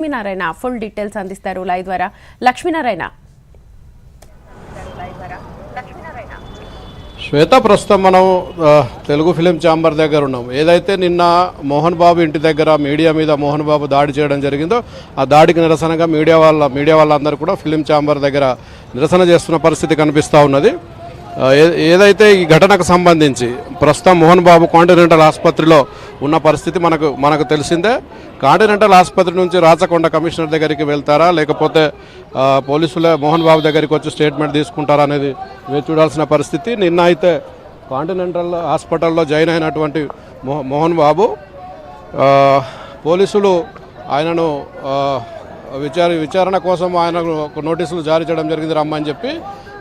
Lakshminarayana full details అందిస్తారు live ద్వారా. లక్ష్మీనారాయణ. శ్వేత, ప్రస్తుతం మనం తెలుగు ఫిలిం ఛాంబర్ దగ్గర ఉన్నాం. ఏదైతే నిన్న మోహన్ బాబు ఇంటి దగ్గర మీడియా మీద మోహన్ బాబు దాడి చేయడం జరిగిందో ఆ దాడికి నిరసనగా మీడియా వాళ్ళందరూ కూడా ఫిలిం ఛాంబర్ దగ్గర నిరసన చేస్తున్న పరిస్థితి కనిపిస్తూ ఉన్నది. ఏదైతే ఈ ఘటనకు సంబంధించి ప్రస్తుతం మోహన్ బాబు కాంటినెంటల్ ఆసుపత్రిలో ఉన్న పరిస్థితి మనకు తెలిసిందే. కాంటినెంటల్ ఆసుపత్రి నుంచి రాచకొండ కమిషనర్ దగ్గరికి వెళ్తారా, లేకపోతే పోలీసులే మోహన్ బాబు దగ్గరికి వచ్చి స్టేట్మెంట్ తీసుకుంటారా అనేది వేచి చూడాల్సిన పరిస్థితి. నిన్న అయితే కాంటినెంటల్ హాస్పిటల్లో జాయిన్ అయినటువంటి మోహన్ బాబు పోలీసులు ఆయనను విచారణ కోసం ఆయనకు నోటీసులు జారీ చేయడం జరిగింది, రమ్మని చెప్పి.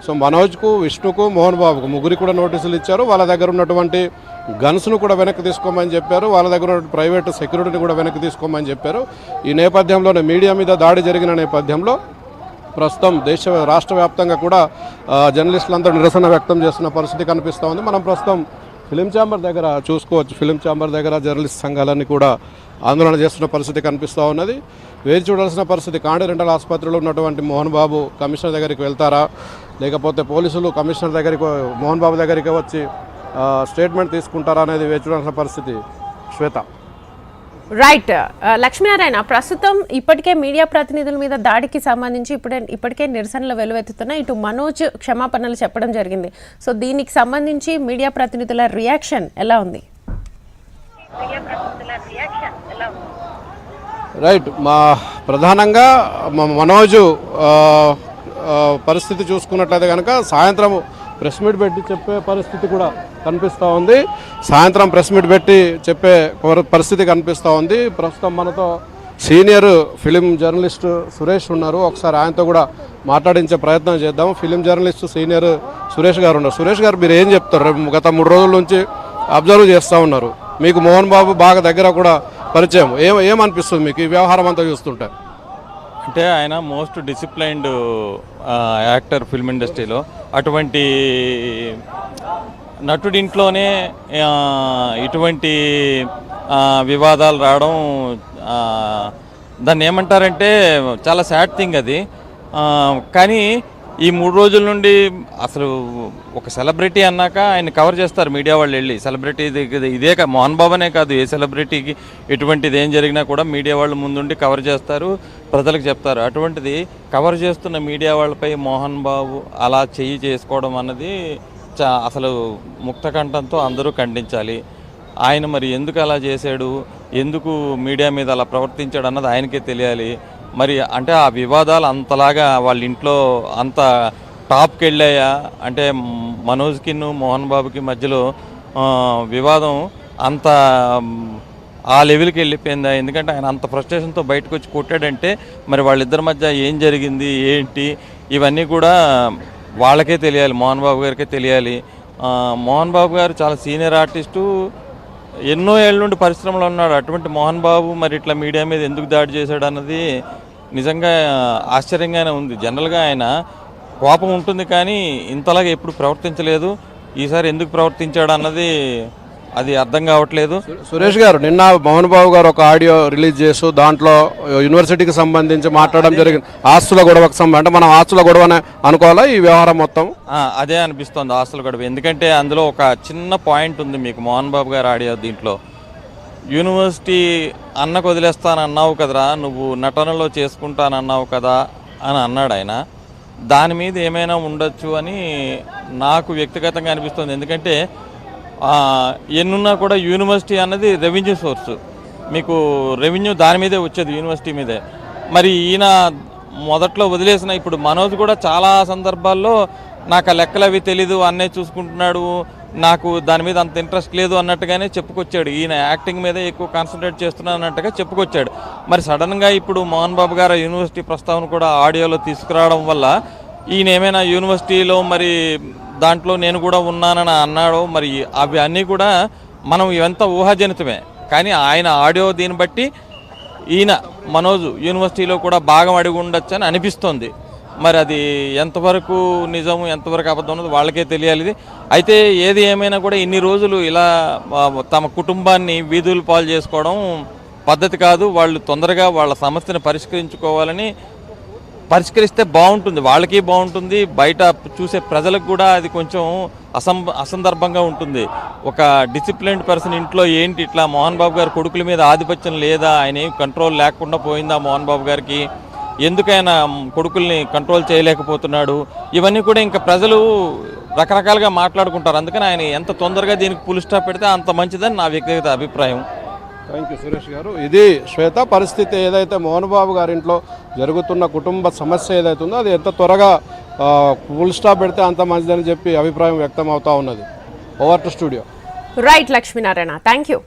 సో మనోజ్కు, విష్ణుకు, మోహన్ బాబుకు ముగ్గురికి కూడా నోటీసులు ఇచ్చారు. వాళ్ళ దగ్గర ఉన్నటువంటి గన్స్ను కూడా వెనక్కి తీసుకోమని చెప్పారు. వాళ్ళ దగ్గర ఉన్న ప్రైవేటు సెక్యూరిటీని కూడా వెనక్కి తీసుకోమని చెప్పారు. ఈ నేపథ్యంలోనే మీడియా మీద దాడి జరిగిన నేపథ్యంలో ప్రస్తుతం రాష్ట్ర వ్యాప్తంగా కూడా జర్నలిస్టులందరూ నిరసన వ్యక్తం చేస్తున్న పరిస్థితి కనిపిస్తూ ఉంది. మనం ప్రస్తుతం ఫిలిం ఛాంబర్ దగ్గర చూసుకోవచ్చు. ఫిలిం ఛాంబర్ దగ్గర జర్నలిస్ట్ సంఘాలన్నీ కూడా ఆందోళన చేస్తున్న పరిస్థితి కనిపిస్తూ ఉన్నది. వేచి చూడాల్సిన పరిస్థితి. కాంటినెంటల్ ఆసుపత్రిలో ఉన్నటువంటి మోహన్ బాబు కమిషనర్ దగ్గరికి వెళ్తారా, లేకపోతే పోలీసులు కమిషనర్ దగ్గరికి మోహన్ బాబు దగ్గరికి వచ్చి స్టేట్మెంట్ తీసుకుంటారా అనేది వేచి చూడాల్సిన పరిస్థితి. శ్వేత. రైట్. లక్ష్మీనారాయణ, ప్రస్తుతం ఇప్పటికే మీడియా ప్రతినిధుల మీద దాడికి సంబంధించి ఇప్పటికే నిరసనలు వెలువెత్తుతున్నా ఇటు మనోజ్ క్షమాపణలు చెప్పడం జరిగింది. సో దీనికి సంబంధించి మీడియా ప్రతినిధుల రియాక్షన్ ఎలా ఉంది? రైట్. ప్రధానంగా మనోజు పరిస్థితి చూసుకున్నట్లయితే కనుక సాయంత్రం ప్రెస్ మీట్ పెట్టి చెప్పే పరిస్థితి కూడా కనిపిస్తూ ఉంది. సాయంత్రం ప్రెస్ మీట్ పెట్టి చెప్పే పరిస్థితి కనిపిస్తూ ఉంది. ప్రస్తుతం మనతో సీనియర్ ఫిలిం జర్నలిస్ట్ సురేష్ ఉన్నారు. ఒకసారి ఆయనతో కూడా మాట్లాడించే ప్రయత్నం చేద్దాం. ఫిలిం జర్నలిస్ట్ సీనియర్ సురేష్ గారు ఉన్నారు. సురేష్ గారు, మీరు ఏం చెప్తారు? గత 3 రోజుల నుంచి అబ్జర్వ్ చేస్తూ ఉన్నారు. మీకు మోహన్ బాబు బాగా దగ్గర కూడా పరిచయం. ఏమనిపిస్తుంది మీకు ఈ వ్యవహారం అంతా చూస్తుంటే? అంటే ఆయన మోస్ట్ డిసిప్లైన్డ్ యాక్టర్ ఫిల్మ్ ఇండస్ట్రీలో. అటువంటి నటుడింట్లోనే ఇటువంటి వివాదాలు రావడం దాన్ని ఏమంటారంటే చాలా సాడ్ థింగ్ అది. కానీ ఈ 3 రోజుల నుండి అసలు ఒక సెలబ్రిటీ అన్నాక ఆయన కవర్ చేస్తారు మీడియా వాళ్ళు వెళ్ళి. సెలబ్రిటీ ఇదే మోహన్ బాబునే కాదు, ఏ సెలబ్రిటీకి ఎటువంటిది ఏం జరిగినా కూడా మీడియా వాళ్ళు ముందుండి కవర్ చేస్తారు, ప్రజలకు చెప్తారు. అటువంటిది కవర్ చేస్తున్న మీడియా వాళ్ళపై మోహన్ బాబు అలా చెయ్యి చేసుకోవడం అన్నది అసలు ముక్తకంఠంతో అందరూ ఖండించాలి. ఆయన మరి ఎందుకు అలా చేశాడు, ఎందుకు మీడియా మీద అలా ప్రవర్తించాడు అన్నది ఆయనకే తెలియాలి. మరి అంటే ఆ వివాదాలు అంతలాగా వాళ్ళ ఇంట్లో అంత టాప్కి వెళ్ళాయా అంటే మనోజ్కి మోహన్ బాబుకి మధ్యలో వివాదం అంత ఆ లెవెల్కి వెళ్ళిపోయిందా? ఎందుకంటే ఆయన అంత ఫ్రస్ట్రేషన్తో బయటకు వచ్చి కొట్టాడంటే మరి వాళ్ళిద్దరి మధ్య ఏం జరిగింది ఏంటి ఇవన్నీ కూడా వాళ్ళకే తెలియాలి, మోహన్ బాబు గారికే తెలియాలి. మోహన్ బాబు గారు చాలా సీనియర్ ఆర్టిస్టు, ఎన్నో ఏళ్ళ నుండి పరిశ్రమలో ఉన్నాడు. అటువంటి మోహన్ బాబు మరి ఇట్లా మీడియా మీద ఎందుకు దాడి చేశాడు అన్నది నిజంగా ఆశ్చర్యంగానే ఉంది. జనరల్గా ఆయన కోపం ఉంటుంది కానీ ఇంతలాగా ఎప్పుడు ప్రవర్తించలేదు. ఈసారి ఎందుకు ప్రవర్తించాడు అన్నది అది అర్థం కావట్లేదు. సురేష్ గారు, నిన్న మోహన్ బాబు గారు ఒక ఆడియో రిలీజ్ చేస్తూ దాంట్లో యూనివర్సిటీకి సంబంధించి మాట్లాడడం జరిగింది. ఆస్తుల గొడవకు సంబంధించి అంటే మనం ఆస్తుల గొడవనే అనుకోవాలా ఈ వ్యవహారం మొత్తం? అదే అనిపిస్తుంది, ఆస్తుల గొడవ. ఎందుకంటే అందులో ఒక చిన్న పాయింట్ ఉంది మీకు మోహన్ బాబు గారు ఆడియో దీంట్లో. యూనివర్సిటీ అన్నకు వదిలేస్తానన్నావు కదరా, నువ్వు నటనలో చేసుకుంటానన్నావు కదా అని అన్నాడు ఆయన. దాని మీద ఏమైనా ఉండొచ్చు అని నాకు వ్యక్తిగతంగా అనిపిస్తుంది. ఎందుకంటే ఎన్నున్నా కూడా యూనివర్సిటీ అన్నది రెవెన్యూ సోర్సు, మీకు రెవెన్యూ దాని మీదే వచ్చేది, యూనివర్సిటీ మీదే. మరి ఈయన మొదట్లో వదిలేసిన ఇప్పుడు మనోజ్ కూడా చాలా సందర్భాల్లో నాకు ఆ లెక్కలు అవి తెలీదు, అన్నే చూసుకుంటున్నాడు, నాకు దాని మీద అంత ఇంట్రెస్ట్ లేదు అన్నట్టుగానే చెప్పుకొచ్చాడు. ఈయన యాక్టింగ్ మీదే ఎక్కువ కాన్సన్ట్రేట్ చేస్తున్నాను అన్నట్టుగా చెప్పుకొచ్చాడు. మరి సడన్గా ఇప్పుడు మోహన్ బాబు గారు యూనివర్సిటీ ప్రస్తావన కూడా ఆడియోలో తీసుకురావడం వల్ల ఈయన ఏమైనా యూనివర్సిటీలో మరి దాంట్లో నేను కూడా ఉన్నానని అన్నాడో మరి అవి అన్నీ కూడా మనం ఇవంతా ఊహాజనితమే. కానీ ఆయన ఆడియో దీన్ని బట్టి ఈయన మనోజ్ యూనివర్సిటీలో కూడా భాగం అడిగి ఉండొచ్చు అని అనిపిస్తోంది. మరి అది ఎంతవరకు నిజం ఎంతవరకు అబద్ధం ఉన్నది వాళ్ళకే తెలియాలి. అయితే ఏది ఏమైనా కూడా ఇన్ని రోజులు ఇలా తమ కుటుంబాన్ని వీధుల పాలు చేసుకోవడం పద్ధతి కాదు. వాళ్ళు తొందరగా వాళ్ళ సమస్యను పరిష్కరిస్తే బాగుంటుంది, వాళ్ళకి బాగుంటుంది, బయట చూసే ప్రజలకు కూడా అది కొంచెం అసందర్భంగా ఉంటుంది. ఒక డిసిప్లిన్డ్ పర్సన్ ఇంట్లో ఏంటి ఇట్లా మోహన్ బాబు గారి కొడుకుల మీద ఆధిపత్యం లేదా, ఆయన ఏం కంట్రోల్ లేకుండా పోయిందా మోహన్ బాబు గారికి, ఎందుకైనా కొడుకుల్ని కంట్రోల్ చేయలేకపోతున్నాడు, ఇవన్నీ కూడా ఇంకా ప్రజలు రకరకాలుగా మాట్లాడుకుంటారు. అందుకని ఆయన ఎంత తొందరగా దీనికి ఫుల్ స్టాప్ పెడితే అంత మంచిదని నా వ్యక్తిగత అభిప్రాయం. థ్యాంక్ యూ సురేష్ గారు. ఇది శ్వేత పరిస్థితి. ఏదైతే మోహన్ బాబు గారి ఇంట్లో జరుగుతున్న కుటుంబ సమస్య ఏదైతే ఉందో అది ఎంత త్వరగా ఫుల్ స్టాప్ పెడితే అంత మంచిదని చెప్పి అభిప్రాయం వ్యక్తం అవుతా ఉన్నది. Over to studio. Right Lakshminarayana, thank you.